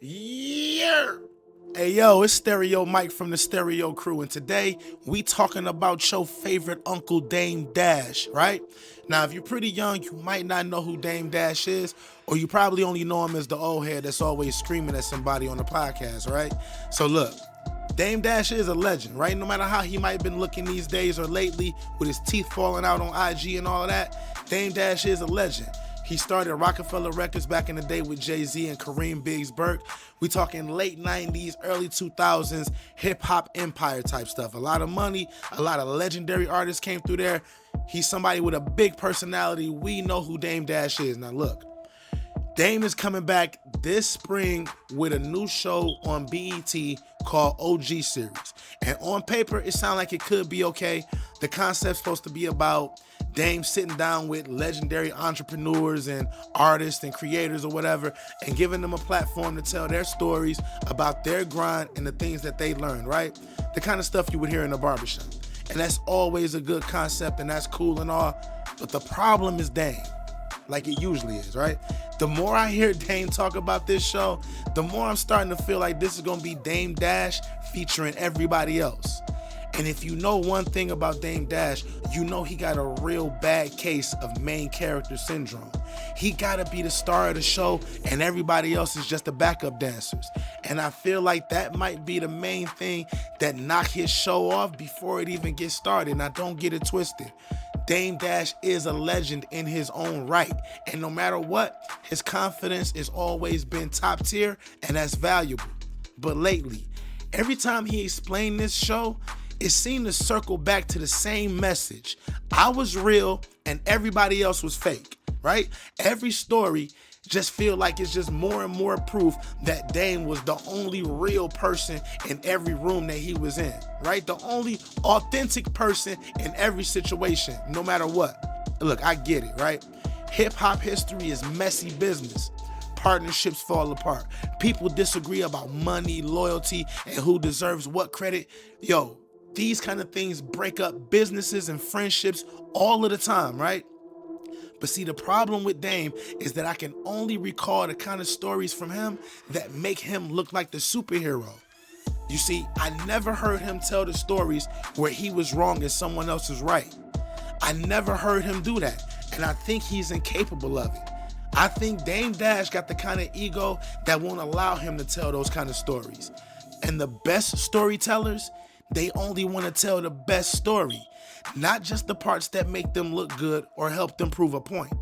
Yeah. Hey yo, it's Stereo Mike from the Stereo Crew, and today we talking about your favorite Uncle Dame Dash, right? Now, if you're pretty young, you might not know who Dame Dash is, or you probably only know him as the old head that's always screaming at somebody on the podcast, right? So look, Dame Dash is a legend, right? No matter how he might have been looking these days or lately with his teeth falling out on IG and all of that, Dame Dash is a legend. He started Rockefeller Records back in the day with Jay-Z and Kareem Biggs Burke. We talking late 90s, early 2000s, hip-hop empire type stuff. A lot of money, a lot of legendary artists came through there. He's somebody with a big personality. We know who Dame Dash is. Now look, Dame is coming back this spring with a new show on BET called OG Series. And on paper, it sounds like it could be okay. The concept's supposed to be about Dame sitting down with legendary entrepreneurs and artists and creators or whatever and giving them a platform to tell their stories about their grind and the things that they learned, right? The kind of stuff you would hear in a barbershop. And that's always a good concept and that's cool and all. But the problem is Dame, like it usually is, right? The more I hear Dame talk about this show, the more I'm starting to feel like this is going to be Dame Dash featuring everybody else. And if you know one thing about Dame Dash, you know he got a real bad case of main character syndrome. He gotta be the star of the show and everybody else is just the backup dancers. And I feel like that might be the main thing that knock his show off before it even gets started. Now don't get it twisted. Dame Dash is a legend in his own right. And no matter what, his confidence has always been top tier and that's valuable. But lately, every time he explained this show, it seemed to circle back to the same message. I was real and everybody else was fake, right? Every story just feel like it's just more and more proof that Dame was the only real person in every room that he was in, right? The only authentic person in every situation, no matter what. Look, I get it, right? Hip-hop history is messy business. Partnerships fall apart. People disagree about money, loyalty, and who deserves what credit. Yo, these kind of things break up businesses and friendships all of the time, right? But see, the problem with Dame is that I can only recall the kind of stories from him that make him look like the superhero. You see, I never heard him tell the stories where he was wrong and someone else is right. I never heard him do that, and I think he's incapable of it. I think Dame Dash got the kind of ego that won't allow him to tell those kind of stories. And the best storytellers, they only want to tell the best story, not just the parts that make them look good or help them prove a point.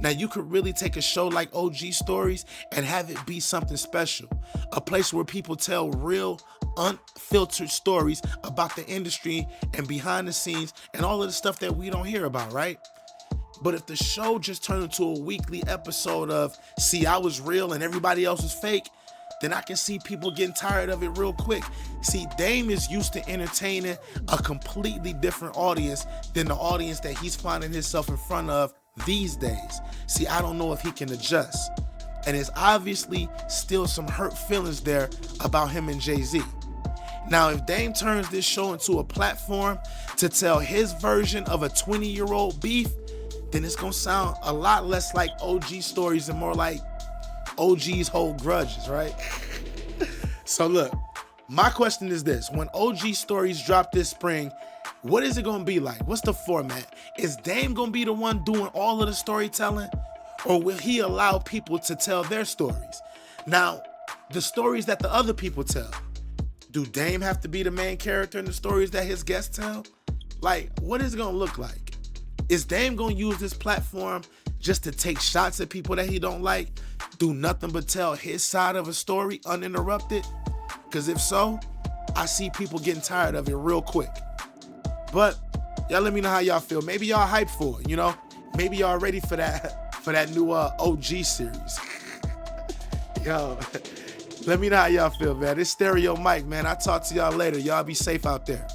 Now, you could really take a show like OG Stories and have it be something special, a place where people tell real, unfiltered stories about the industry and behind the scenes and all of the stuff that we don't hear about, right? But if the show just turned into a weekly episode of, see, I was real and everybody else was fake, then I can see people getting tired of it real quick. See, Dame is used to entertaining a completely different audience than the audience that he's finding himself in front of these days. See, I don't know if he can adjust. And there's obviously still some hurt feelings there about him and Jay-Z. Now, if Dame turns this show into a platform to tell his version of a 20-year-old beef, then it's gonna sound a lot less like OG Stories and more like OG's hold grudges, right? So look, my question is this. When OG Stories drop this spring, what is it going to be like? What's the format? Is Dame going to be the one doing all of the storytelling? Or will he allow people to tell their stories? Now, the stories that the other people tell, do Dame have to be the main character in the stories that his guests tell? Like, what is it going to look like? Is Dame going to use this platform just to take shots at people that he don't like, do nothing but tell his side of a story uninterrupted? Because if so, I see people getting tired of it real quick. But y'all let me know how y'all feel. Maybe y'all hyped for it, you know? Maybe y'all ready for that new OG series. Yo, let me know how y'all feel, man. It's Stereo Mike, man. I'll talk to y'all later. Y'all be safe out there.